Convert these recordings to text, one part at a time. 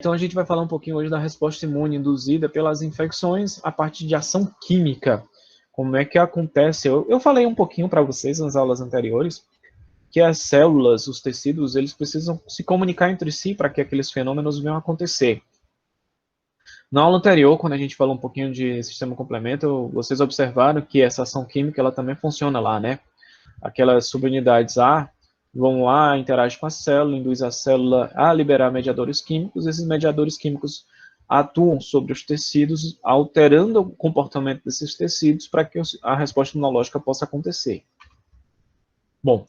Então, a gente vai falar um pouquinho hoje da resposta imune induzida pelas infecções a partir de ação química. Como é que acontece? Eu falei um pouquinho para vocês nas aulas anteriores que as células, os tecidos, eles precisam se comunicar entre si para que aqueles fenômenos venham a acontecer. Na aula anterior, quando a gente falou um pouquinho de sistema complemento, vocês observaram que essa ação química ela também funciona lá, né? Aquelas subunidades A vão lá, interagem com a célula, induz a célula a liberar mediadores químicos, esses mediadores químicos atuam sobre os tecidos, alterando o comportamento desses tecidos para que a resposta imunológica possa acontecer. Bom,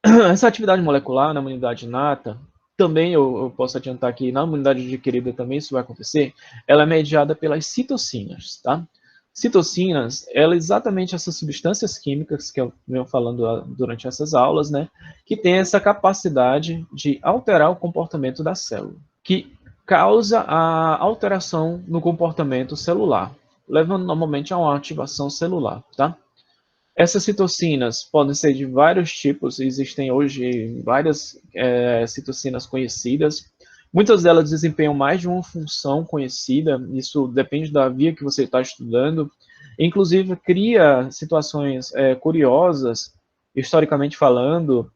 essa atividade molecular na imunidade inata, também eu posso adiantar que na imunidade adquirida também isso vai acontecer, ela é mediada pelas citocinas, tá? Citocinas, ela é exatamente essas substâncias químicas que eu venho falando durante essas aulas, né, que tem essa capacidade de alterar o comportamento da célula, que causa a alteração no comportamento celular, levando normalmente a uma ativação celular, tá? Essas citocinas podem ser de vários tipos, existem hoje várias citocinas conhecidas. Muitas delas desempenham mais de uma função conhecida, isso depende da via que você está estudando. Inclusive, cria situações curiosas, historicamente falando,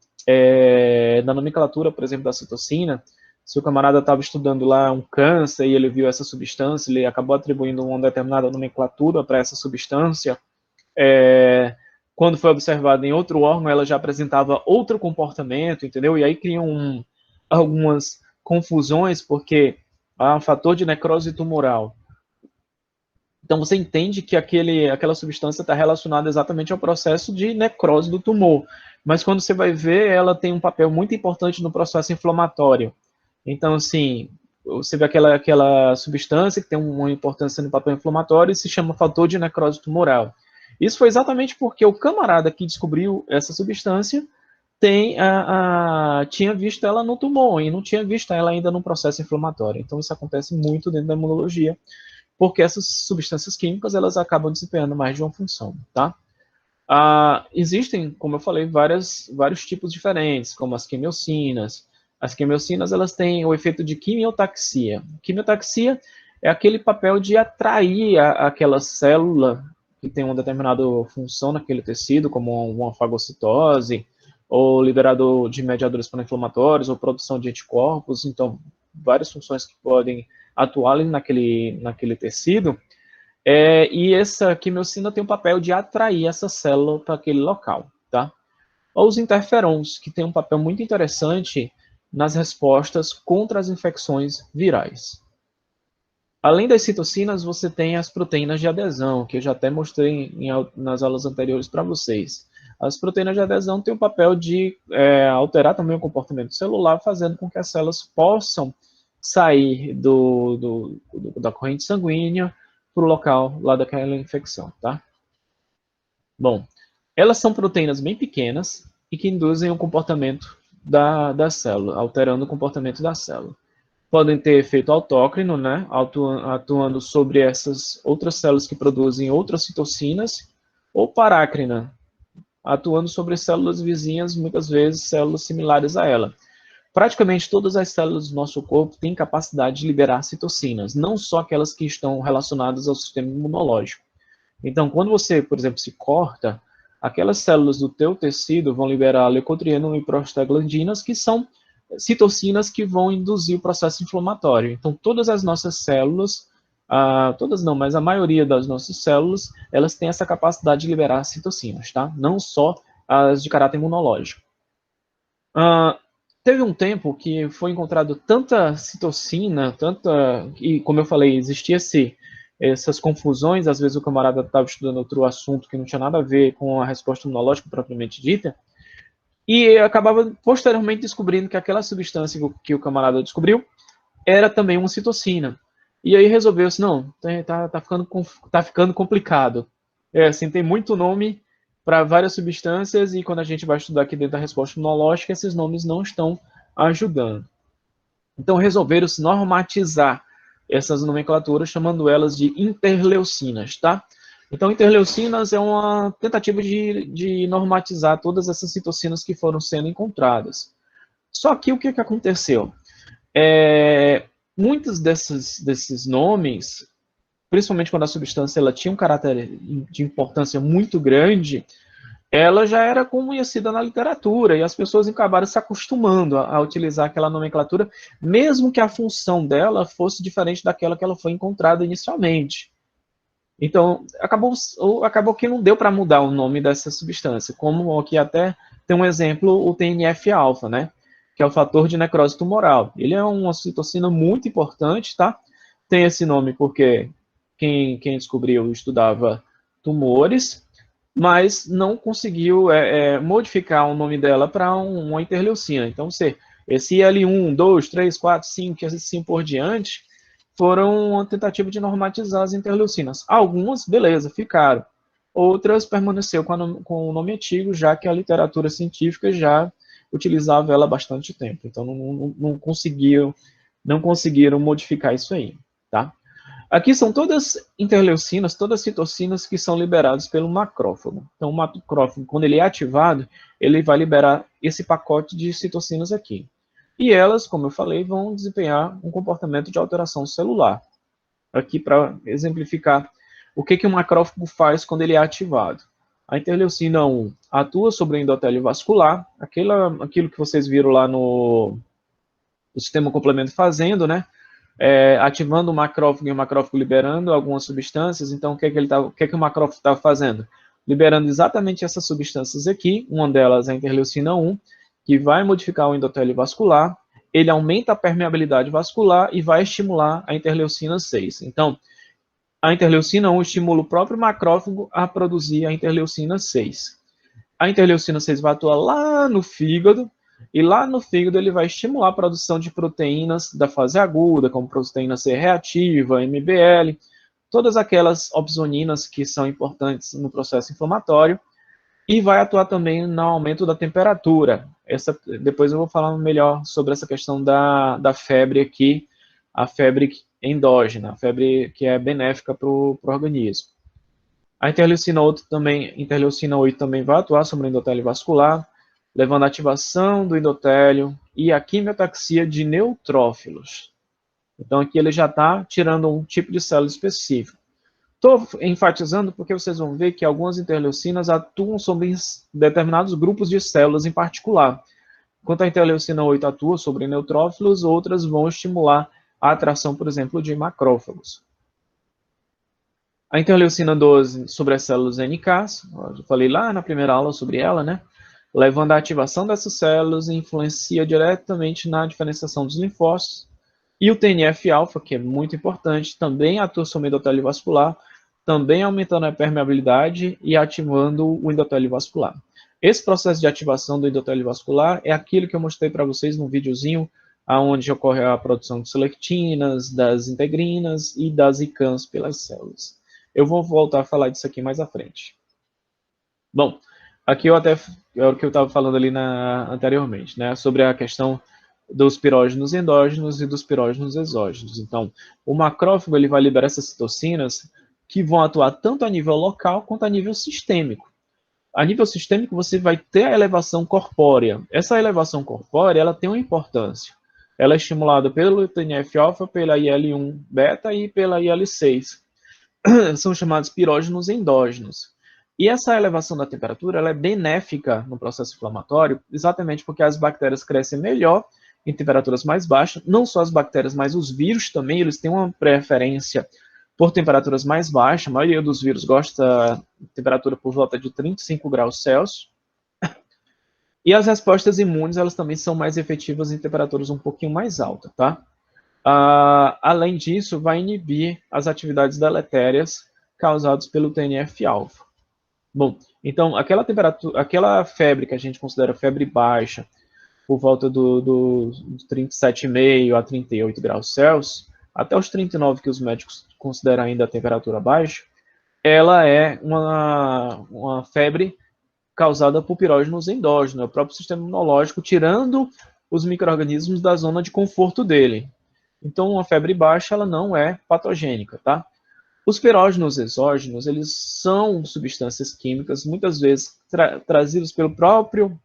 na nomenclatura, por exemplo, da citocina. Se o camarada estava estudando lá um câncer e ele viu essa substância, ele acabou atribuindo uma determinada nomenclatura para essa substância, quando foi observada em outro órgão, ela já apresentava outro comportamento, entendeu? E aí criam algumas confusões, porque há um fator de necrose tumoral. Então, você entende que aquela substância está relacionada exatamente ao processo de necrose do tumor. Mas quando você vai ver, ela tem um papel muito importante no processo inflamatório. Então, assim, você vê aquela substância que tem uma importância no papel inflamatório e se chama fator de necrose tumoral. Isso foi exatamente porque o camarada que descobriu essa substância tinha visto ela no tumor e não tinha visto ela ainda no processo inflamatório. Então, isso acontece muito dentro da imunologia, porque essas substâncias químicas elas acabam desempenhando mais de uma função, tá? Existem, como eu falei, vários tipos diferentes, como as quimiocinas. As quimiocinas elas têm o efeito de quimiotaxia. Quimiotaxia é aquele papel de atrair aquela célula que tem uma determinada função naquele tecido, como uma fagocitose, ou liberador de mediadores pró-inflamatórios, ou produção de anticorpos. Então, várias funções que podem atuar ali naquele tecido. E essa quimiocina tem o papel de atrair essa célula para aquele local, tá? Ou os interferons, que tem um papel muito interessante nas respostas contra as infecções virais. Além das citocinas, você tem as proteínas de adesão, que eu já até mostrei nas aulas anteriores para vocês. As proteínas de adesão têm o papel de alterar também o comportamento celular, fazendo com que as células possam sair da corrente sanguínea para o local lá daquela infecção, tá? Bom, elas são proteínas bem pequenas e que induzem o comportamento da célula, alterando o comportamento da célula. Podem ter efeito autócrino, né, atuando sobre essas outras células que produzem outras citocinas, ou parácrina, atuando sobre células vizinhas, muitas vezes células similares a ela. Praticamente todas as células do nosso corpo têm capacidade de liberar citocinas, não só aquelas que estão relacionadas ao sistema imunológico. Então, quando você, por exemplo, se corta, aquelas células do teu tecido vão liberar leucotrieno e prostaglandinas, que são citocinas que vão induzir o processo inflamatório. Então, todas as nossas células, todas não, mas a maioria das nossas células, elas têm essa capacidade de liberar citocinas, tá? Não só as de caráter imunológico. Teve um tempo que foi encontrado tanta citocina, e como eu falei, existia essas confusões, às vezes o camarada estava estudando outro assunto que não tinha nada a ver com a resposta imunológica propriamente dita, e acabava posteriormente descobrindo que aquela substância que o camarada descobriu era também uma citocina. E aí resolveu-se, não, tá ficando complicado. Assim, tem muito nome para várias substâncias e quando a gente vai estudar aqui dentro da resposta imunológica, esses nomes não estão ajudando. Então resolveram-se normatizar essas nomenclaturas, chamando elas de interleucinas, tá? Então, interleucinas é uma tentativa de normatizar todas essas citocinas que foram sendo encontradas. Só que o que aconteceu? muitos desses nomes, principalmente quando a substância ela tinha um caráter de importância muito grande, ela já era conhecida na literatura e as pessoas acabaram se acostumando a utilizar aquela nomenclatura, mesmo que a função dela fosse diferente daquela que ela foi encontrada inicialmente. Então, acabou que não deu para mudar o nome dessa substância, como aqui até tem um exemplo, o TNF-alfa, né? Que é o fator de necrose tumoral. Ele é uma citocina muito importante, tá? Tem esse nome porque quem descobriu estudava tumores, mas não conseguiu modificar o nome dela para uma interleucina. Então, esse IL-1, 2, 3, 4, 5, e assim por diante, foram uma tentativa de normatizar as interleucinas. Algumas, beleza, ficaram. Outras permaneceu com o nome antigo, já que a literatura científica já utilizava ela há bastante tempo. Então, não conseguiram modificar isso aí, tá? Aqui são todas interleucinas, todas citocinas que são liberadas pelo macrófago. Então, o macrófago, quando ele é ativado, ele vai liberar esse pacote de citocinas aqui. E elas, como eu falei, vão desempenhar um comportamento de alteração celular. Aqui para exemplificar o que o macrófago faz quando ele é ativado. A interleucina 1 atua sobre o endotélio vascular, aquilo que vocês viram lá no sistema complemento fazendo, né? Ativando o macrófago e o macrófago liberando algumas substâncias. Então, o que o macrófago está fazendo? Liberando exatamente essas substâncias aqui. Uma delas é a interleucina 1, que vai modificar o endotélio vascular. Ele aumenta a permeabilidade vascular e vai estimular a interleucina 6. Então, a interleucina 1 estimula o próprio macrófago a produzir a interleucina 6. A interleucina 6 vai atuar lá no fígado, e lá no fígado ele vai estimular a produção de proteínas da fase aguda, como proteína C reativa, MBL, todas aquelas opsoninas que são importantes no processo inflamatório, e vai atuar também no aumento da temperatura. Depois eu vou falar melhor sobre essa questão da febre aqui, a febre endógena, a febre que é benéfica para o organismo. A interleucina 8 também vai atuar sobre o endotélio vascular, levando à ativação do endotélio e a quimiotaxia de neutrófilos. Então, aqui ele já está tirando um tipo de célula específico. Estou enfatizando porque vocês vão ver que algumas interleucinas atuam sobre determinados grupos de células em particular. Enquanto a interleucina 8 atua sobre neutrófilos, outras vão estimular a atração, por exemplo, de macrófagos. A interleucina 12 sobre as células NK, eu falei lá na primeira aula sobre ela, né? Levando à ativação dessas células e influencia diretamente na diferenciação dos linfócitos. E o TNF-alfa, que é muito importante, também atua sobre o endotélio vascular, também aumentando a permeabilidade e ativando o endotélio vascular. Esse processo de ativação do endotélio vascular é aquilo que eu mostrei para vocês no videozinho, onde ocorre a produção de selectinas, das integrinas e das ICANS pelas células. Eu vou voltar a falar disso aqui mais à frente. Bom, aqui é o que eu estava falando ali anteriormente, né, sobre a questão dos pirógenos endógenos e dos pirógenos exógenos. Então, o macrófago ele vai liberar essas citocinas que vão atuar tanto a nível local quanto a nível sistêmico. A nível sistêmico, você vai ter a elevação corpórea. Essa elevação corpórea ela tem uma importância. Ela é estimulada pelo TNF-alfa, pela IL-1-beta e pela IL-6. São chamados pirógenos endógenos. E essa elevação da temperatura ela é benéfica no processo inflamatório, exatamente porque as bactérias crescem melhor em temperaturas mais baixas. Não só as bactérias, mas os vírus também, eles têm uma preferência por temperaturas mais baixas. A maioria dos vírus gosta de temperatura por volta de 35 graus Celsius. E as respostas imunes, elas também são mais efetivas em temperaturas um pouquinho mais altas, tá? Além disso, vai inibir as atividades deletérias causadas pelo TNF-alfa. Bom, então, aquela febre que a gente considera febre baixa, por volta do 37,5 a 38 graus Celsius, até os 39 que os médicos consideram ainda a temperatura baixa, ela é uma febre causada por pirógenos endógenos, o próprio sistema imunológico tirando os micro-organismos da zona de conforto dele. Então, uma febre baixa, ela não é patogênica, tá? Os pirógenos exógenos, eles são substâncias químicas, muitas vezes trazidas pelo próprio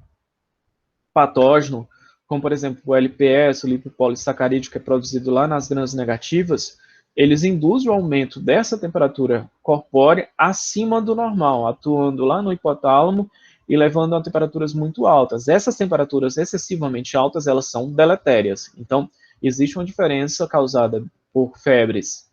patógeno como por exemplo o LPS, o lipopolissacarídeo, que é produzido lá nas gram negativas, eles induzem o aumento dessa temperatura corpórea acima do normal, atuando lá no hipotálamo e levando a temperaturas muito altas. Essas temperaturas excessivamente altas, elas são deletérias. Então, existe uma diferença causada por febres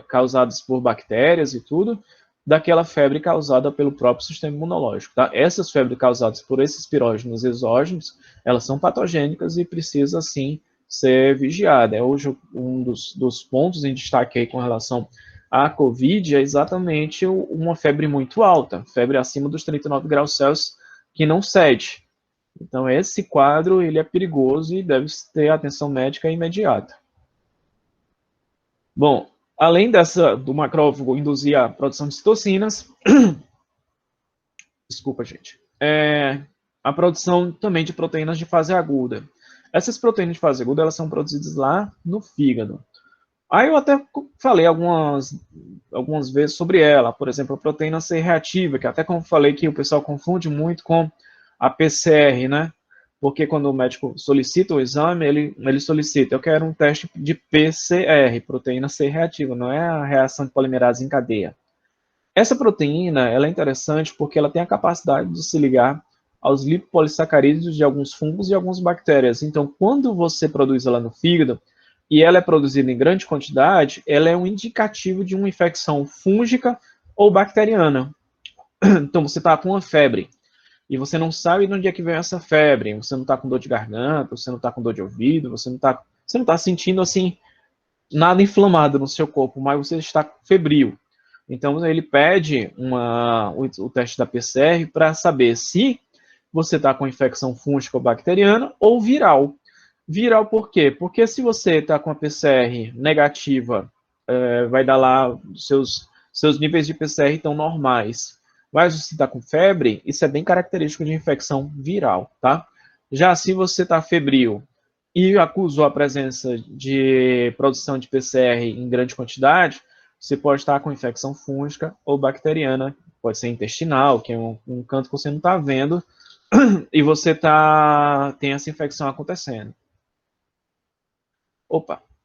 causadas por bactérias e tudo, daquela febre causada pelo próprio sistema imunológico. Tá? Essas febres causadas por esses pirógenos exógenos, elas são patogênicas e precisa, sim, ser vigiada. Hoje, um dos pontos em destaque aí com relação à COVID é exatamente uma febre muito alta, febre acima dos 39 graus Celsius, que não cede. Então, esse quadro ele é perigoso e deve ter atenção médica imediata. Bom, além do macrófago induzir a produção de citocinas, desculpa, gente, a produção também de proteínas de fase aguda. Essas proteínas de fase aguda, elas são produzidas lá no fígado. Aí eu até falei algumas vezes sobre ela, por exemplo, a proteína C reativa, que até como falei que o pessoal confunde muito com a PCR, né? Porque quando o médico solicita o exame, ele solicita, eu quero um teste de PCR, proteína C reativa, não é a reação de polimerase em cadeia. Essa proteína, ela é interessante porque ela tem a capacidade de se ligar aos lipopolissacarídeos de alguns fungos e algumas bactérias. Então, quando você produz ela no fígado, e ela é produzida em grande quantidade, ela é um indicativo de uma infecção fúngica ou bacteriana. Então, você está com uma febre, e você não sabe de onde é que vem essa febre, você não está com dor de garganta, você não está com dor de ouvido, você não está sentindo, assim, nada inflamado no seu corpo, mas você está febril. Então, ele pede o teste da PCR para saber se você está com infecção fúngica ou bacteriana ou viral. Viral por quê? Porque se você está com a PCR negativa, vai dar lá, seus níveis de PCR estão normais. Mas se você está com febre, isso é bem característico de infecção viral, tá? Já se você está febril e acusou a presença de produção de PCR em grande quantidade, você pode estar com infecção fúngica ou bacteriana, pode ser intestinal, que é um canto que você não está vendo, e você tem essa infecção acontecendo.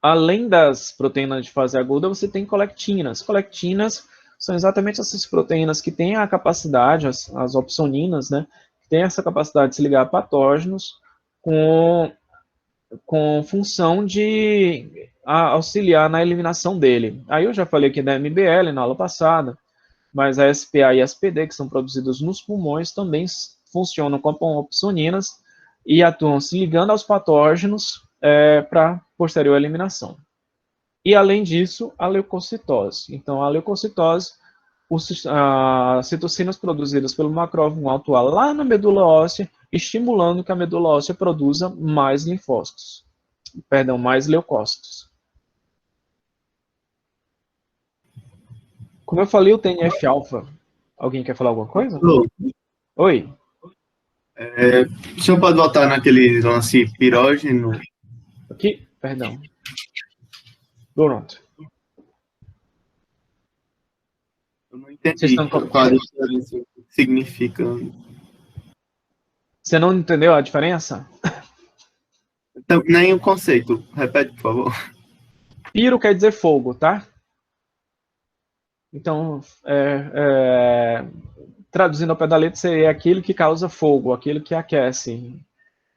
Além das proteínas de fase aguda, você tem colectinas. Colectinas são exatamente essas proteínas que têm a capacidade, as opsoninas, né, que têm essa capacidade de se ligar a patógenos com função de auxiliar na eliminação dele. Aí eu já falei aqui da MBL na aula passada, mas a SPA e a SPD, que são produzidas nos pulmões, também funcionam como opsoninas e atuam se ligando aos patógenos para posterior eliminação. E, além disso, a leucocitose. Então, a leucocitose, as citocinas produzidas pelo macrófago vão atuar lá na medula óssea, estimulando que a medula óssea produza mais linfócitos. Perdão, mais leucócitos. Como eu falei, o TNF-alfa. Alguém quer falar alguma coisa? Oi. O senhor pode voltar naquele lance pirógeno? Aqui, perdão. Pronto. Eu não entendi qual a diferença que significa. Você não entendeu a diferença? Então, nem o conceito. Repete, por favor. Piro quer dizer fogo, tá? Então, traduzindo ao pé da letra, seria aquilo que causa fogo, aquilo que aquece.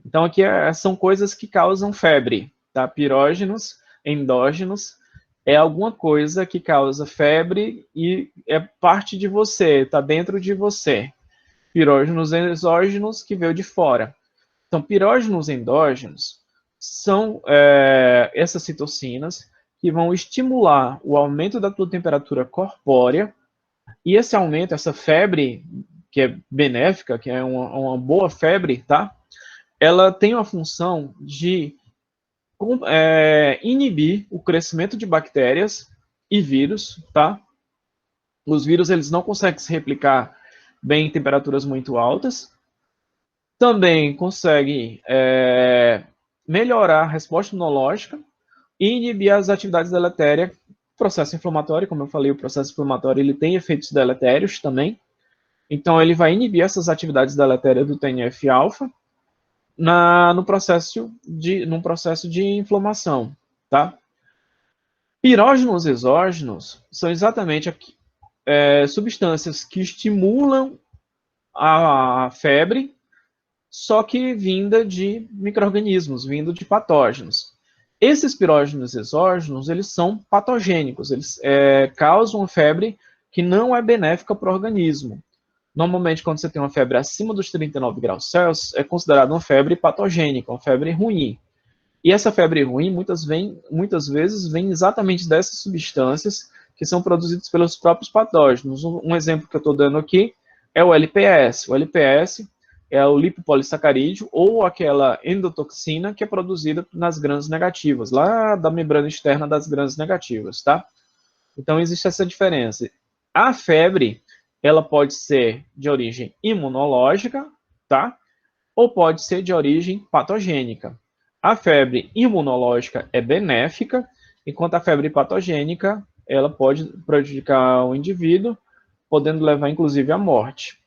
Então, aqui são coisas que causam febre, tá? Pirógenos, endógenos, é alguma coisa que causa febre e é parte de você, está dentro de você. Pirógenos exógenos, que veio de fora. Então, pirógenos endógenos são essas citocinas que vão estimular o aumento da tua temperatura corpórea, e esse aumento, essa febre, que é benéfica, que é uma boa febre, tá? Ela tem uma função de inibir o crescimento de bactérias e vírus, tá? Os vírus, eles não conseguem se replicar bem em temperaturas muito altas. Também consegue melhorar a resposta imunológica e inibir as atividades deletérias. Processo inflamatório, como eu falei, o processo inflamatório ele tem efeitos deletérios também. Então, ele vai inibir essas atividades deletérias do TNF-alfa. num processo de inflamação, tá? Pirógenos exógenos são exatamente substâncias que estimulam a febre, só que vinda de micro-organismos, vindo de patógenos. Esses pirógenos exógenos, eles são patogênicos, eles causam uma febre que não é benéfica para o organismo. Normalmente, quando você tem uma febre acima dos 39 graus Celsius, é considerada uma febre patogênica, uma febre ruim. E essa febre ruim, muitas vezes, vem exatamente dessas substâncias que são produzidas pelos próprios patógenos. Um exemplo que eu estou dando aqui é o LPS. O LPS é o lipopolissacarídeo ou aquela endotoxina que é produzida nas glândulas negativas, lá da membrana externa das glândulas negativas, tá? Então, existe essa diferença. A febre, ela pode ser de origem imunológica, tá? Ou pode ser de origem patogênica. A febre imunológica é benéfica, enquanto a febre patogênica, ela pode prejudicar o indivíduo, podendo levar, inclusive, à morte,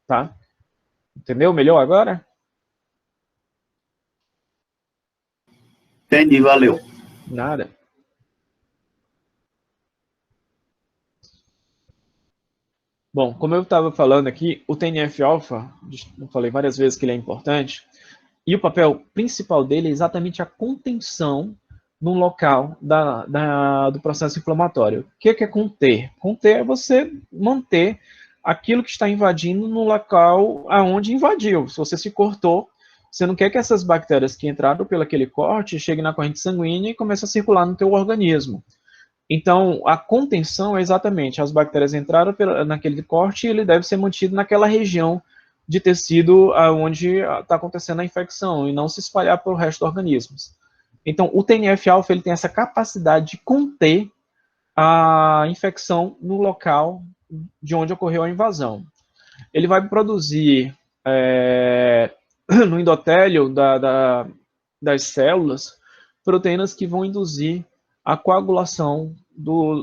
tá? Entendeu melhor agora? Entendi, valeu. Nada. Bom, como eu estava falando aqui, o TNF-alfa, eu falei várias vezes que ele é importante, e o papel principal dele é exatamente a contenção no local do processo inflamatório. O que é conter? Conter é você manter aquilo que está invadindo no local aonde invadiu. Se você se cortou, você não quer que essas bactérias que entraram pelo aquele corte cheguem na corrente sanguínea e comecem a circular no teu organismo. Então, a contenção é exatamente, as bactérias entraram naquele corte e ele deve ser mantido naquela região de tecido onde está acontecendo a infecção e não se espalhar para o resto do organismo. Então, o TNF-alfa ele tem essa capacidade de conter a infecção no local de onde ocorreu a invasão. Ele vai produzir no endotélio das células proteínas que vão induzir a coagulação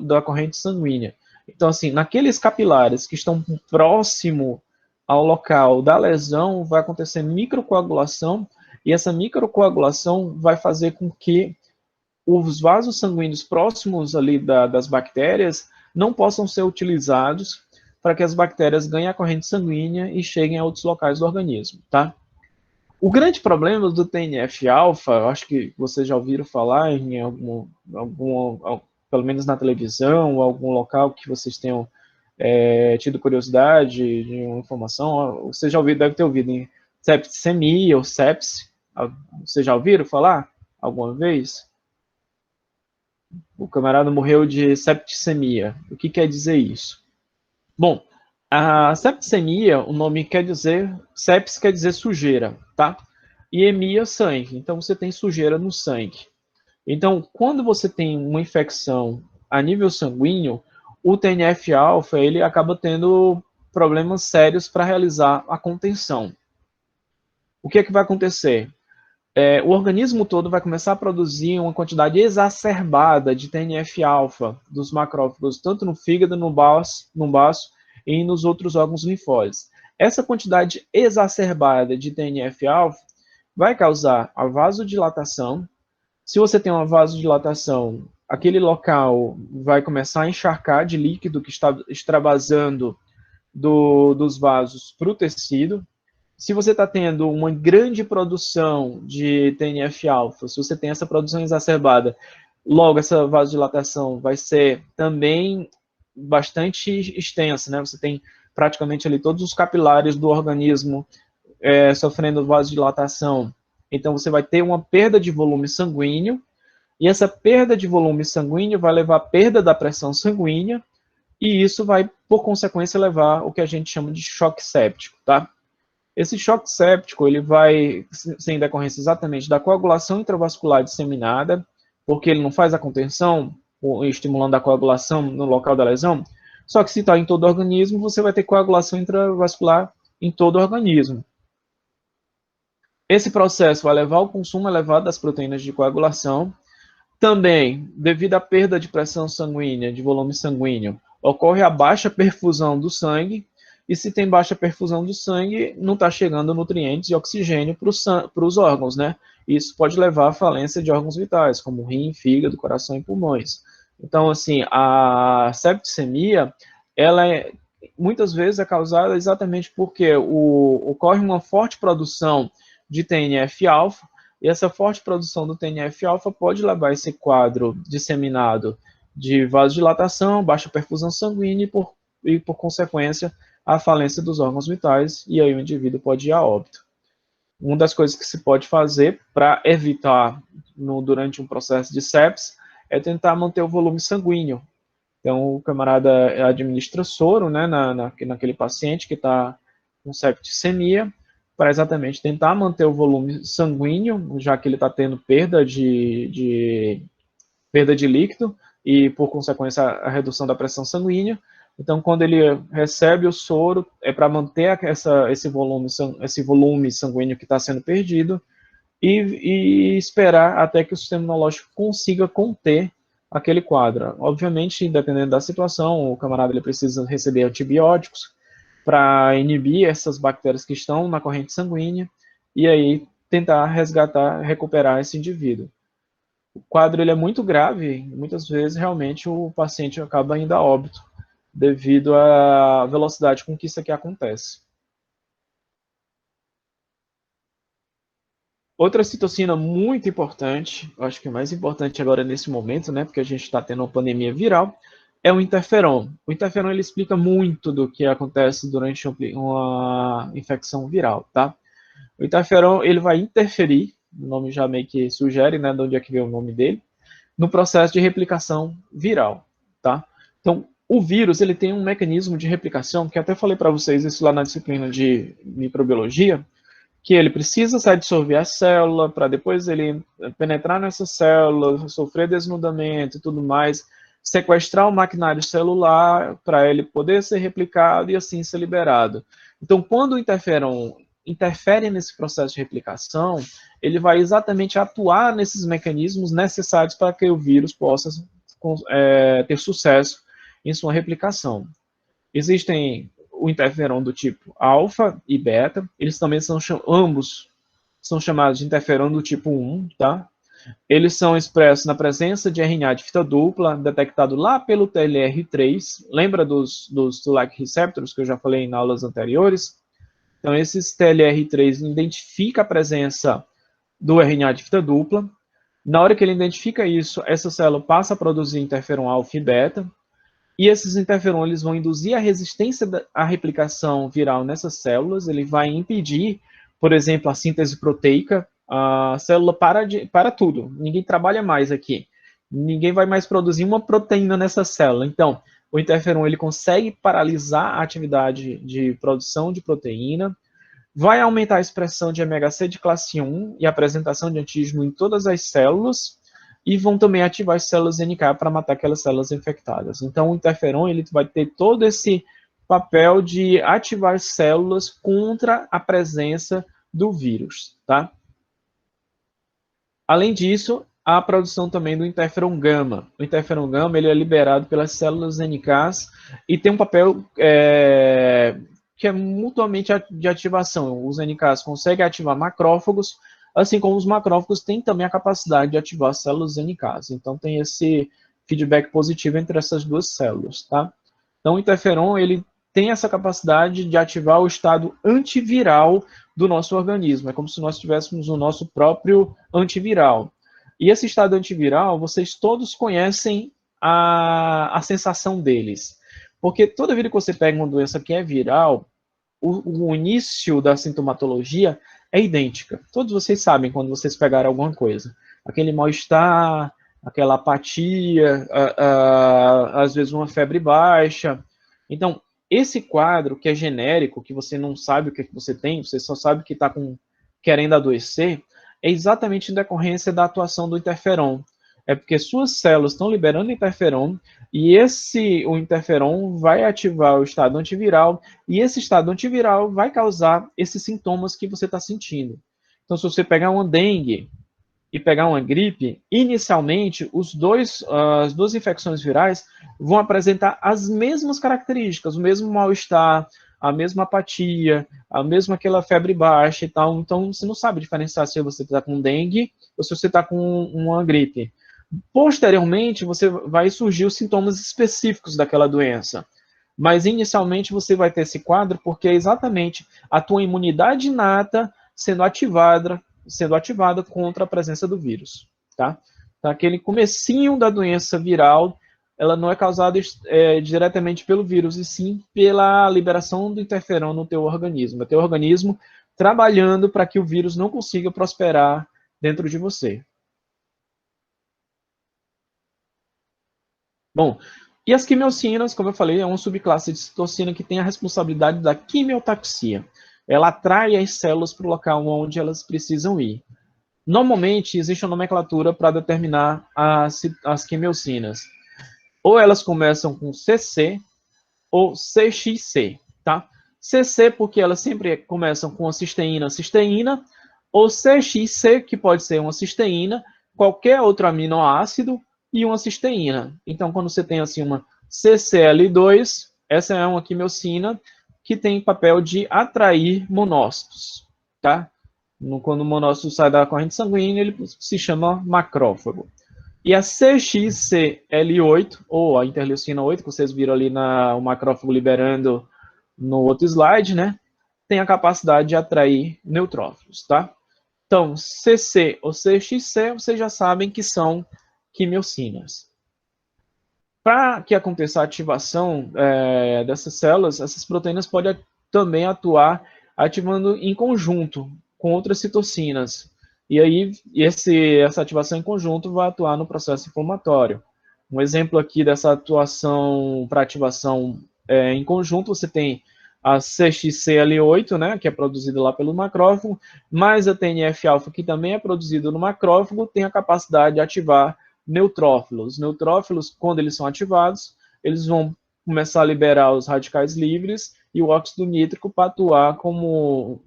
da corrente sanguínea. Então, assim, naqueles capilares que estão próximo ao local da lesão, vai acontecer microcoagulação, e essa microcoagulação vai fazer com que os vasos sanguíneos próximos ali das bactérias não possam ser utilizados para que as bactérias ganhem a corrente sanguínea e cheguem a outros locais do organismo, tá? O grande problema do TNF-alfa, eu acho que vocês já ouviram falar em pelo menos na televisão, ou algum local que vocês tenham tido curiosidade de uma informação, vocês já ouviram, deve ter ouvido em septicemia ou sepse. Vocês já ouviram falar alguma vez? O camarada morreu de septicemia. O que quer dizer isso? Bom, a septicemia, o nome quer dizer, sepsis quer dizer sujeira, tá? E emia, sangue. Então, você tem sujeira no sangue. Então, quando você tem uma infecção a nível sanguíneo, o TNF-alfa, ele acaba tendo problemas sérios para realizar a contenção. O que é que vai acontecer? O organismo todo vai começar a produzir uma quantidade exacerbada de TNF-alfa dos macrófagos, tanto no fígado, no baço e nos outros órgãos linfóides. Essa quantidade exacerbada de TNF-alfa vai causar a vasodilatação. Se você tem uma vasodilatação, aquele local vai começar a encharcar de líquido que está extravasando dos vasos para o tecido. Se você está tendo uma grande produção de TNF-alfa, se você tem essa produção exacerbada, logo essa vasodilatação vai ser também bastante extensa, né? Você tem praticamente ali todos os capilares do organismo sofrendo vasodilatação. Então, você vai ter uma perda de volume sanguíneo, e essa perda de volume sanguíneo vai levar à perda da pressão sanguínea, e isso vai, por consequência, levar ao que a gente chama de choque séptico, tá? Esse choque séptico, ele vai ser em decorrência exatamente da coagulação intravascular disseminada, porque ele não faz a contenção, estimulando a coagulação no local da lesão, só que se está em todo o organismo, você vai ter coagulação intravascular em todo o organismo. Esse processo vai levar ao consumo elevado das proteínas de coagulação. Também, devido à perda de pressão sanguínea, de volume sanguíneo, ocorre a baixa perfusão do sangue, e se tem baixa perfusão do sangue, não está chegando nutrientes e oxigênio para os órgãos, né? Isso pode levar à falência de órgãos vitais, como rim, fígado, coração e pulmões. Então, assim, a septicemia, ela muitas vezes é causada exatamente porque ocorre uma forte produção de TNF-alfa, e essa forte produção do TNF-alfa pode levar a esse quadro disseminado de vasodilatação, baixa perfusão sanguínea e por consequência, a falência dos órgãos vitais, e aí o indivíduo pode ir a óbito. Uma das coisas que se pode fazer para evitar, durante um processo de sepsis, é tentar manter o volume sanguíneo. Então, o camarada administra soro, né, naquele paciente que está com septicemia, para exatamente tentar manter o volume sanguíneo, já que ele está tendo perda de líquido e, por consequência, a redução da pressão sanguínea. Então, quando ele recebe o soro, é para manter esse volume sanguíneo que está sendo perdido e esperar até que o sistema imunológico consiga conter aquele quadro. Obviamente, dependendo da situação, o camarada ele precisa receber antibióticos para inibir essas bactérias que estão na corrente sanguínea e aí tentar resgatar, recuperar esse indivíduo. O quadro ele é muito grave, muitas vezes realmente o paciente acaba indo a óbito devido à velocidade com que isso aqui acontece. Outra citocina muito importante, eu acho que é mais importante agora nesse momento, né, porque a gente está tendo uma pandemia viral, é o interferon. O interferon ele explica muito do que acontece durante uma infecção viral, tá? O interferon ele vai interferir, o nome já meio que sugere, né, de onde é que veio o nome dele, no processo de replicação viral, tá? Então, o vírus ele tem um mecanismo de replicação, que até falei para vocês isso lá na disciplina de microbiologia, que ele precisa se absorver a célula para depois ele penetrar nessa célula, sofrer desnudamento e tudo mais, sequestrar o maquinário celular para ele poder ser replicado e assim ser liberado. Então, quando o interferon interfere nesse processo de replicação, ele vai exatamente atuar nesses mecanismos necessários para que o vírus possa ter sucesso em sua replicação. Existem o interferon do tipo alfa e beta, eles também ambos são chamados de interferon do tipo 1, tá? Eles são expressos na presença de RNA de fita dupla, detectado lá pelo TLR3, lembra dos Toll-like receptors que eu já falei em aulas anteriores? Então, esses TLR3 identifica a presença do RNA de fita dupla. Na hora que ele identifica isso, essa célula passa a produzir interferon alfa e beta, e esses interferons eles vão induzir a resistência à replicação viral nessas células, ele vai impedir, por exemplo, a síntese proteica, a célula para tudo, ninguém trabalha mais aqui, ninguém vai mais produzir uma proteína nessa célula. Então, o interferon ele consegue paralisar a atividade de produção de proteína, vai aumentar a expressão de MHC de classe 1 e a apresentação de antígeno em todas as células, e vão também ativar as células NK para matar aquelas células infectadas. Então, o interferon ele vai ter todo esse papel de ativar células contra a presença do vírus, tá? Além disso, há a produção também do interferon gama. O interferon gama ele é liberado pelas células NKs e tem um papel que é mutuamente de ativação. Os NKs conseguem ativar macrófagos, assim como os macrófagos têm também a capacidade de ativar células NKs. Então, tem esse feedback positivo entre essas duas células, tá? Então, o interferon, ele tem essa capacidade de ativar o estado antiviral do nosso organismo. É como se nós tivéssemos o nosso próprio antiviral. E esse estado antiviral, vocês todos conhecem a sensação deles. Porque toda vida que você pega uma doença que é viral, o início da sintomatologia é idêntica. Todos vocês sabem quando vocês pegaram alguma coisa. Aquele mal-estar, aquela apatia, às vezes uma febre baixa. Então, esse quadro que é genérico, que você não sabe o que você tem, você só sabe que está querendo adoecer, é exatamente em decorrência da atuação do interferon. É porque suas células estão liberando interferon e o interferon vai ativar o estado antiviral e esse estado antiviral vai causar esses sintomas que você está sentindo. Então, se você pegar uma dengue e pegar uma gripe, inicialmente as duas infecções virais vão apresentar as mesmas características, o mesmo mal-estar, a mesma apatia, a mesma aquela febre baixa e tal. Então, você não sabe diferenciar se você está com dengue ou se você está com uma gripe. Posteriormente, você vai surgir os sintomas específicos daquela doença. Mas, inicialmente, você vai ter esse quadro porque é exatamente a tua imunidade inata sendo ativada contra a presença do vírus, tá? Então, aquele comecinho da doença viral, ela não é causada diretamente pelo vírus, e sim pela liberação do interferon no teu organismo. É teu organismo trabalhando para que o vírus não consiga prosperar dentro de você. Bom, e as quimiocinas, como eu falei, é uma subclasse de citocina que tem a responsabilidade da quimiotaxia. Ela atrai as células para o local onde elas precisam ir. Normalmente, existe uma nomenclatura para determinar as quimiocinas. Ou elas começam com CC ou CXC, tá? CC porque elas sempre começam com a cisteína, ou CXC, que pode ser uma cisteína, qualquer outro aminoácido e uma cisteína. Então, quando você tem assim uma CCL2, essa é uma quimiocina que tem papel de atrair monócitos, tá? Quando o monócito sai da corrente sanguínea, ele se chama macrófago. E a CXCL8, ou a interleucina 8, que vocês viram ali o macrófago liberando no outro slide, né? Tem a capacidade de atrair neutrófilos, tá? Então, CC ou CXC, vocês já sabem que são quimiocinas. Para que aconteça a ativação dessas células, essas proteínas podem também atuar ativando em conjunto com outras citocinas. E aí, essa ativação em conjunto vai atuar no processo inflamatório. Um exemplo aqui dessa atuação para ativação em conjunto, você tem a CXCL8, né, que é produzida lá pelo macrófago, mais a TNF-alfa, que também é produzido no macrófago, tem a capacidade de ativar neutrófilos. Neutrófilos, quando eles são ativados, eles vão começar a liberar os radicais livres e o óxido nítrico para atuar como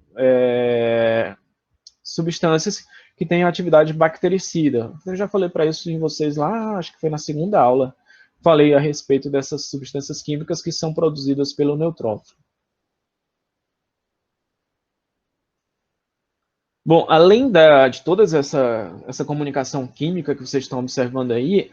substâncias que têm atividade bactericida. Eu já falei para isso em vocês lá, acho que foi na segunda aula. Falei a respeito dessas substâncias químicas que são produzidas pelo neutrófilo. Bom, além de toda essa comunicação química que vocês estão observando aí,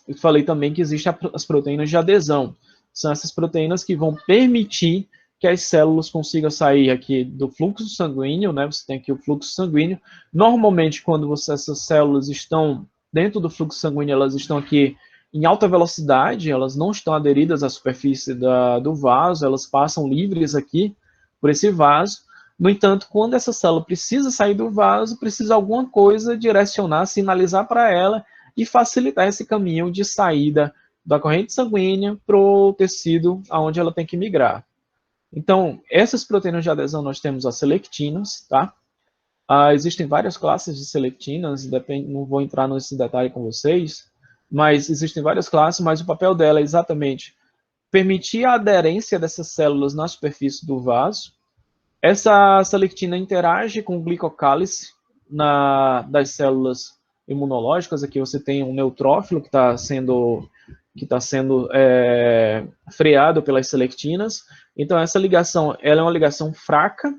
eu falei também que existem as proteínas de adesão. São essas proteínas que vão permitir que as células consigam sair aqui do fluxo sanguíneo, né? Você tem aqui o fluxo sanguíneo. Normalmente, quando essas células estão dentro do fluxo sanguíneo, elas estão aqui em alta velocidade, elas não estão aderidas à superfície do vaso, elas passam livres aqui por esse vaso. No entanto, quando essa célula precisa sair do vaso, precisa alguma coisa direcionar, sinalizar para ela e facilitar esse caminho de saída da corrente sanguínea para o tecido aonde ela tem que migrar. Então, essas proteínas de adesão nós temos as selectinas, tá? Existem várias classes de selectinas, não vou entrar nesse detalhe com vocês, mas existem várias classes, mas o papel dela é exatamente permitir a aderência dessas células na superfície do vaso. Essa selectina interage com o glicocálice das células imunológicas. Aqui você tem um neutrófilo que está sendo freado pelas selectinas. Então, essa ligação ela é uma ligação fraca,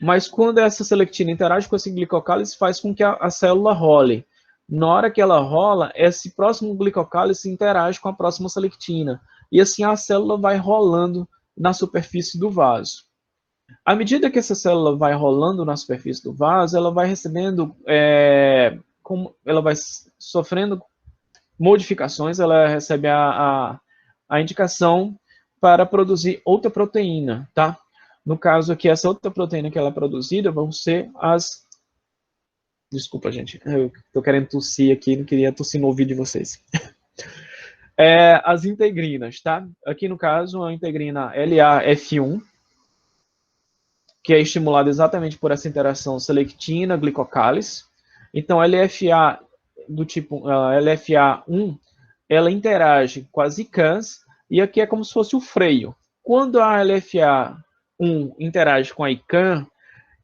mas quando essa selectina interage com esse glicocálice, faz com que a célula role. Na hora que ela rola, esse próximo glicocálice interage com a próxima selectina. E assim a célula vai rolando na superfície do vaso. À medida que essa célula vai rolando na superfície do vaso, ela vai recebendo, ela vai sofrendo modificações, ela recebe a indicação para produzir outra proteína, tá? No caso aqui, essa outra proteína que ela é produzida vão ser as... Desculpa, gente, eu estou querendo tossir aqui, não queria tossir no ouvido de vocês. As integrinas, tá? Aqui no caso, a integrina LAF1, que é estimulada exatamente por essa interação selectina-glicocálice. Então, a LFA do tipo LFA1, ela interage com as ICANS, e aqui é como se fosse o freio. Quando a LFA1 interage com a ICAN,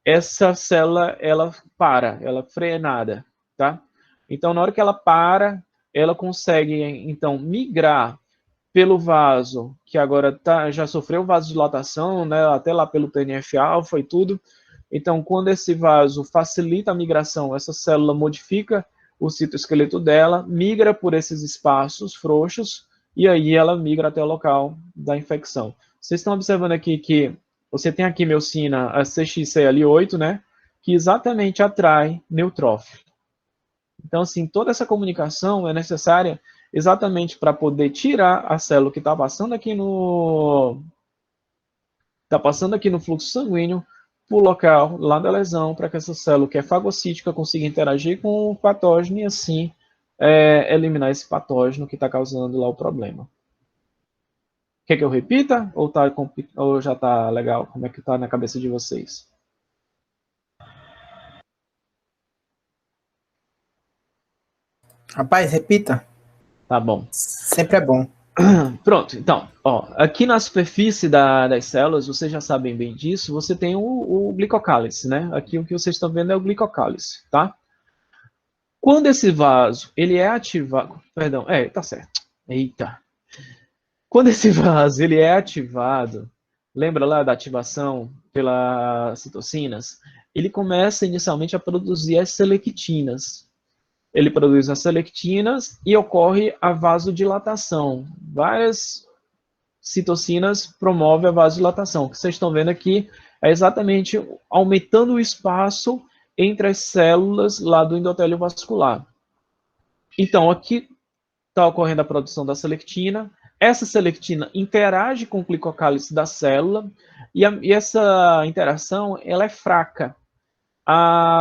essa célula ela para, ela é frenada, tá? Então, na hora que ela para, ela consegue então migrar pelo vaso, que agora já sofreu vasodilatação, né, até lá pelo TNF-alfa e tudo. Então, quando esse vaso facilita a migração, essa célula modifica o citoesqueleto dela, migra por esses espaços frouxos, e aí ela migra até o local da infecção. Vocês estão observando aqui que você tem a quimiocina, a CXCL8, né, que exatamente atrai neutrófilo. Então, assim, toda essa comunicação é necessária exatamente para poder tirar a célula que está passando aqui no fluxo sanguíneo para o local lá da lesão, para que essa célula que é fagocítica consiga interagir com o patógeno e assim eliminar esse patógeno que está causando lá o problema. Quer que eu repita ou já está legal? Como é que está na cabeça de vocês? Rapaz, repita. Tá bom. Sempre é bom. Pronto, então, ó, aqui na superfície das células, vocês já sabem bem disso, você tem o glicocálice, né? Aqui o que vocês estão vendo é o glicocálice, tá? Quando esse vaso, ele é ativado, perdão, tá certo, eita. Quando esse vaso, ele é ativado, lembra lá da ativação pelas citocinas? Ele começa inicialmente a produzir as selectinas. Ele produz as selectinas e ocorre a vasodilatação. Várias citocinas promovem a vasodilatação. O que vocês estão vendo aqui é exatamente aumentando o espaço entre as células lá do endotélio vascular. Então, aqui está ocorrendo a produção da selectina. Essa selectina interage com o glicocálice da célula e essa interação ela é fraca.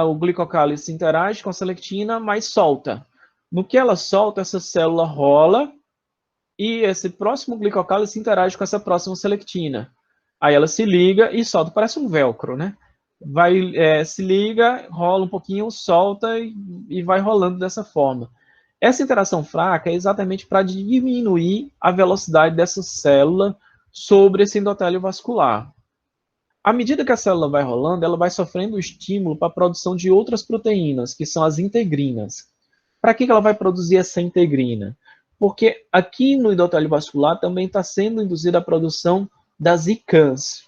O glicocálice interage com a selectina, mas solta. No que ela solta, essa célula rola e esse próximo glicocálice interage com essa próxima selectina. Aí ela se liga e solta, parece um velcro, né? Se liga, rola um pouquinho, solta e vai rolando dessa forma. Essa interação fraca é exatamente para diminuir a velocidade dessa célula sobre esse endotélio vascular. À medida que a célula vai rolando, ela vai sofrendo o estímulo para a produção de outras proteínas, que são as integrinas. Para que ela vai produzir essa integrina? Porque aqui no endotélio vascular também está sendo induzida a produção das ICANs.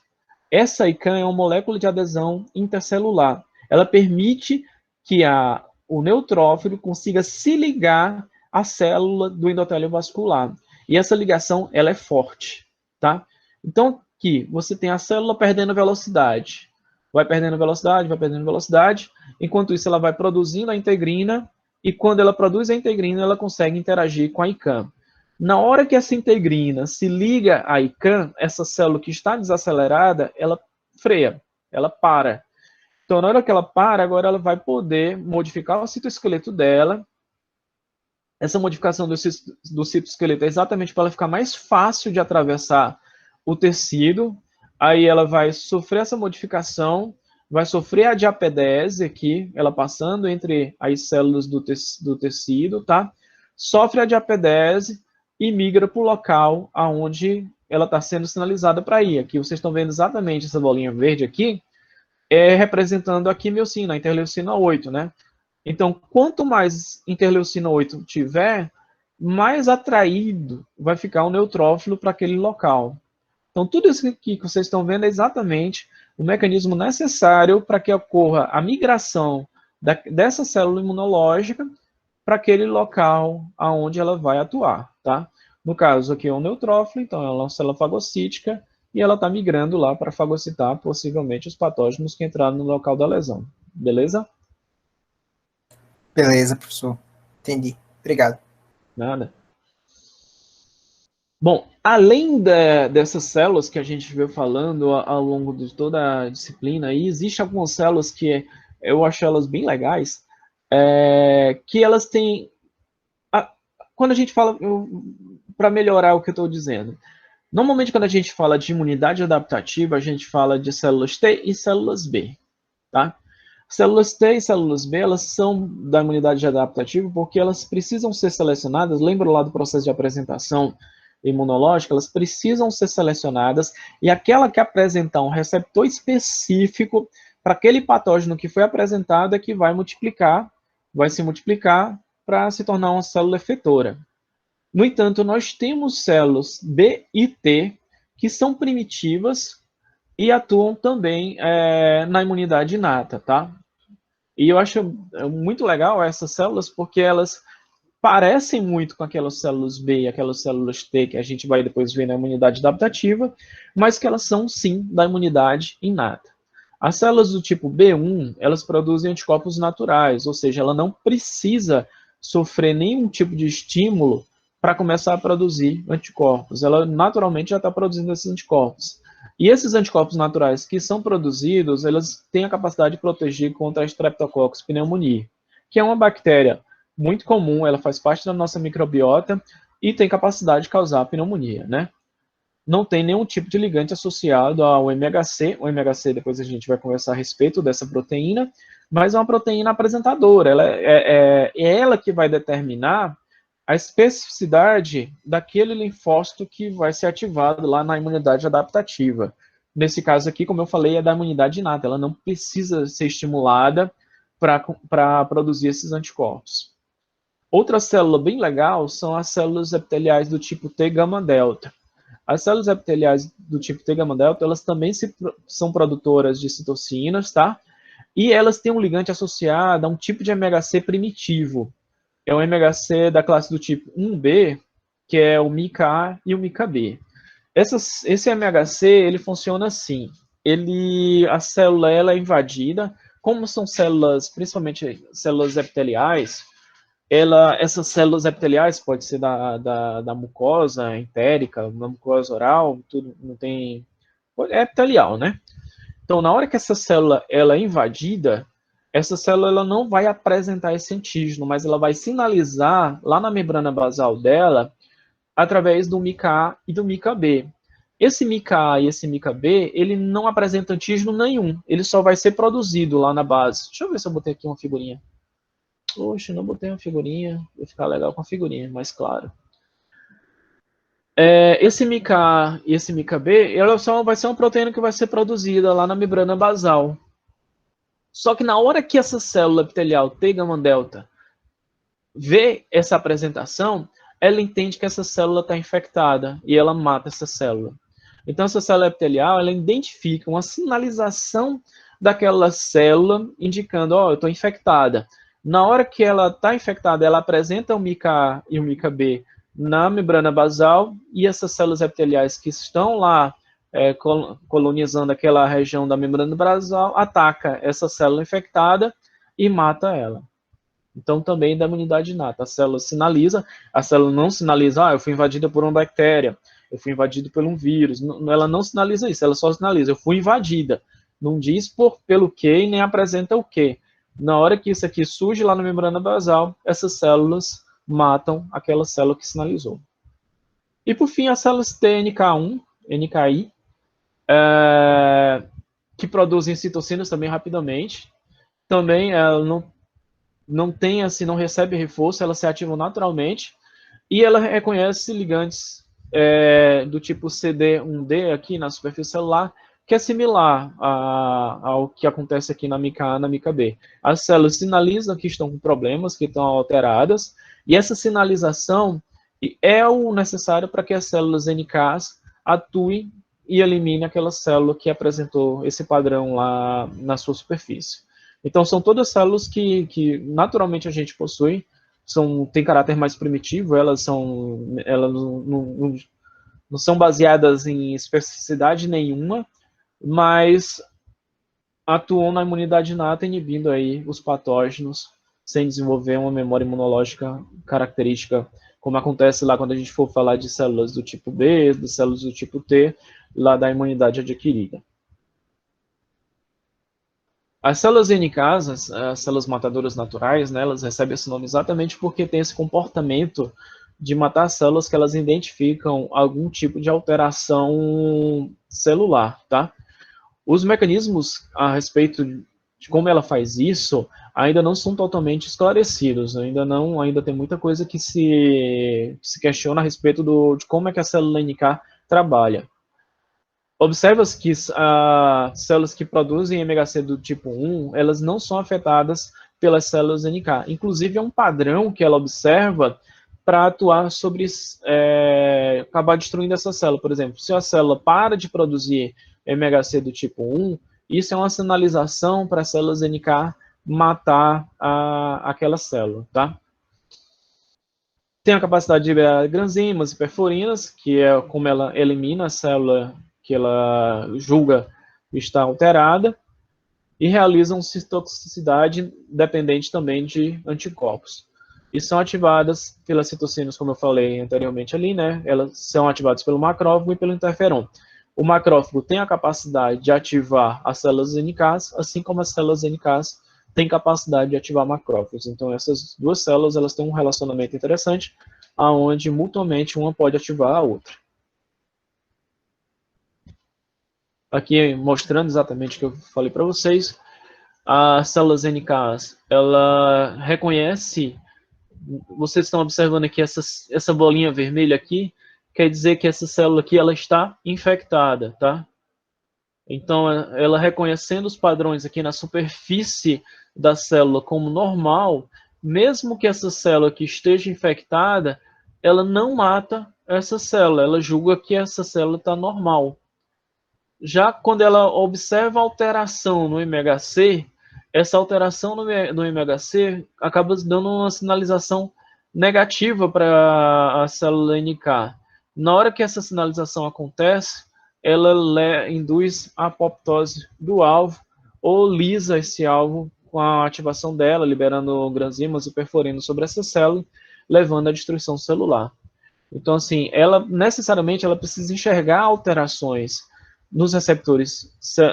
Essa ICAN é uma molécula de adesão intercelular. Ela permite que o neutrófilo consiga se ligar à célula do endotélio vascular. E essa ligação ela é forte, tá? Então, aqui você tem a célula perdendo velocidade. Vai perdendo velocidade. Enquanto isso, ela vai produzindo a integrina. E quando ela produz a integrina, ela consegue interagir com a ICAM. Na hora que essa integrina se liga à ICAM, essa célula que está desacelerada, ela freia, ela para. Então, na hora que ela para, agora ela vai poder modificar o citoesqueleto dela. Essa modificação do citoesqueleto é exatamente para ela ficar mais fácil de atravessar o tecido. Aí ela vai sofrer essa modificação, vai sofrer a diapedese aqui, ela passando entre as células do tecido, tá? Sofre a diapedese e migra para o local aonde ela está sendo sinalizada para ir. Aqui vocês estão vendo exatamente essa bolinha verde aqui, representando a quimiocina, a interleucina 8, né? Então, quanto mais interleucina 8 tiver, mais atraído vai ficar o neutrófilo para aquele local. Então, tudo isso aqui que vocês estão vendo é exatamente o mecanismo necessário para que ocorra a migração dessa célula imunológica para aquele local aonde ela vai atuar, tá? No caso aqui é um neutrófilo, então ela é uma célula fagocítica e ela está migrando lá para fagocitar possivelmente os patógenos que entraram no local da lesão. Beleza? Beleza, professor. Entendi. Obrigado. Nada. Bom, além dessas células que a gente veio falando ao longo de toda a disciplina, aí existem algumas células que eu acho elas bem legais, que elas têm... Quando a gente fala, para melhorar o que eu estou dizendo, normalmente quando a gente fala de imunidade adaptativa, a gente fala de células T e células B, tá? Células T e células B, elas são da imunidade adaptativa porque elas precisam ser selecionadas, lembra lá do processo de apresentação imunológica, elas precisam ser selecionadas e aquela que apresentar um receptor específico para aquele patógeno que foi apresentado é que vai se multiplicar para se tornar uma célula efetora. No entanto, nós temos células B e T que são primitivas e atuam também na imunidade inata, tá? E eu acho muito legal essas células porque elas parecem muito com aquelas células B e aquelas células T que a gente vai depois ver na imunidade adaptativa, mas que elas são sim da imunidade inata. As células do tipo B1, elas produzem anticorpos naturais, ou seja, ela não precisa sofrer nenhum tipo de estímulo para começar a produzir anticorpos. Ela naturalmente já está produzindo esses anticorpos. E esses anticorpos naturais que são produzidos, elas têm a capacidade de proteger contra a Streptococcus pneumoniae, que é uma bactéria muito comum, ela faz parte da nossa microbiota e tem capacidade de causar pneumonia, né? Não tem nenhum tipo de ligante associado ao MHC. O MHC, depois a gente vai conversar a respeito dessa proteína, mas é uma proteína apresentadora. Ela é ela que vai determinar a especificidade daquele linfócito que vai ser ativado lá na imunidade adaptativa. Nesse caso aqui, como eu falei, é da imunidade inata. Ela não precisa ser estimulada para produzir esses anticorpos. Outra célula bem legal são as células epiteliais do tipo T gama delta. As células epiteliais do tipo T gama delta, elas também são produtoras de citocinas, tá? E elas têm um ligante associado a um tipo de MHC primitivo. É um MHC da classe do tipo 1B, que é o MICA-A e o MICA-B. Esse MHC, ele funciona assim. A célula ela é invadida, como são células, principalmente células epiteliais, essas células epiteliais pode ser da mucosa entérica, da mucosa oral, tudo não tem, é epitelial, né? Então, na hora que essa célula ela é invadida, essa célula ela não vai apresentar esse antígeno, mas ela vai sinalizar lá na membrana basal dela através do MICA-A e do MICA-B. Esse MICA-A e esse MICA-B, ele não apresenta antígeno nenhum, ele só vai ser produzido lá na base. Deixa eu ver se eu botei aqui uma figurinha. Poxa, não botei uma figurinha. Vai ficar legal com a figurinha, mais claro. Esse MICA e esse MICA-B, ela só vai ser uma proteína que vai ser produzida lá na membrana basal. Só que na hora que essa célula epitelial T gama delta vê essa apresentação, ela entende que essa célula está infectada e ela mata essa célula. Então, essa célula epitelial, ela identifica uma sinalização daquela célula indicando, ó, eu estou infectada. Na hora que ela está infectada, ela apresenta o MICA-A e o MICA-B na membrana basal e essas células epiteliais que estão lá colonizando aquela região da membrana basal, ataca essa célula infectada e mata ela. Então, também da imunidade inata. A célula sinaliza, a célula não sinaliza, eu fui invadida por uma bactéria, eu fui invadido por um vírus. Ela não sinaliza isso, ela só sinaliza, eu fui invadida. Não diz pelo que e nem apresenta o que. Na hora que isso aqui surge lá na membrana basal, essas células matam aquela célula que sinalizou. E por fim, as células TNK1, NKI, que produzem citocinas também rapidamente. Também ela não tem, assim, não recebe reforço, elas se ativam naturalmente. E ela reconhece ligantes do tipo CD1D aqui na superfície celular, que é similar ao que acontece aqui na MICA-A e na MICA-B. As células sinalizam que estão com problemas, que estão alteradas, e essa sinalização é o necessário para que as células NKs atuem e eliminem aquela célula que apresentou esse padrão lá na sua superfície. Então, são todas células que naturalmente a gente possui, têm caráter mais primitivo, elas não são baseadas em especificidade nenhuma, mas atuam na imunidade inata, inibindo aí os patógenos, sem desenvolver uma memória imunológica característica, como acontece lá quando a gente for falar de células do tipo B, de células do tipo T, lá da imunidade adquirida. As células NKs, as células matadoras naturais, né, elas recebem esse nome exatamente porque tem esse comportamento de matar células que elas identificam algum tipo de alteração celular, tá? Os mecanismos a respeito de como ela faz isso ainda não são totalmente esclarecidos, ainda tem muita coisa que se questiona a respeito de como é que a célula NK trabalha. Observa-se que as células que produzem MHC do tipo 1, elas não são afetadas pelas células NK. Inclusive, é um padrão que ela observa para atuar sobre, acabar destruindo essa célula. Por exemplo, se a célula para de produzir MHC do tipo 1, isso é uma sinalização para as células NK matar aquela célula, tá? Tem a capacidade de liberar granzimas e perforinas, que é como ela elimina a célula que ela julga estar alterada, e realizam citotoxicidade dependente também de anticorpos. E são ativadas pelas citocinas, como eu falei anteriormente ali, né? Elas são ativadas pelo macrófago e pelo interferon. O macrófago tem a capacidade de ativar as células NKs, assim como as células NKs têm capacidade de ativar macrófagos. Então, essas duas células, elas têm um relacionamento interessante, onde mutuamente uma pode ativar a outra. Aqui mostrando exatamente o que eu falei para vocês, as células NKs, ela reconhece, vocês estão observando aqui essa bolinha vermelha aqui, quer dizer que essa célula aqui ela está infectada, tá? Então, ela reconhecendo os padrões aqui na superfície da célula como normal, mesmo que essa célula aqui esteja infectada, ela não mata essa célula, ela julga que essa célula está normal. Já quando ela observa alteração no MHC, essa alteração no MHC acaba dando uma sinalização negativa para a célula NK. Na hora que essa sinalização acontece, ela induz a apoptose do alvo ou lisa esse alvo com a ativação dela, liberando granzimas e perforinos sobre essa célula, levando à destruição celular. Então, assim, ela necessariamente ela precisa enxergar alterações nos receptores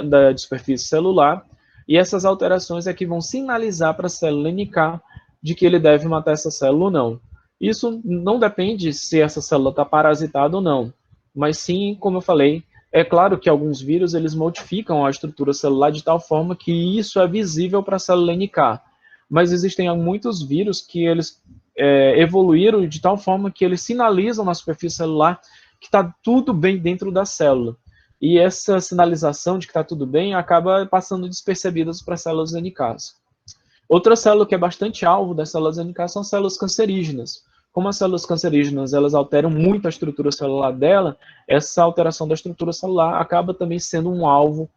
da superfície celular, e essas alterações é que vão sinalizar para a célula NK de que ele deve matar essa célula ou não. Isso não depende se essa célula está parasitada ou não, mas sim, como eu falei, é claro que alguns vírus eles modificam a estrutura celular de tal forma que isso é visível para a célula NK, mas existem muitos vírus que eles evoluíram de tal forma que eles sinalizam na superfície celular que está tudo bem dentro da célula. E essa sinalização de que está tudo bem acaba passando despercebidas para as células NKs. Outra célula que é bastante alvo das células NK são células cancerígenas. Como as células cancerígenas elas alteram muito a estrutura celular dela, essa alteração da estrutura celular acaba também sendo um alvo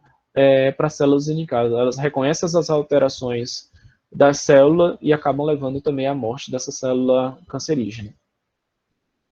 para as células NK. Elas reconhecem essas alterações da célula e acabam levando também à morte dessa célula cancerígena.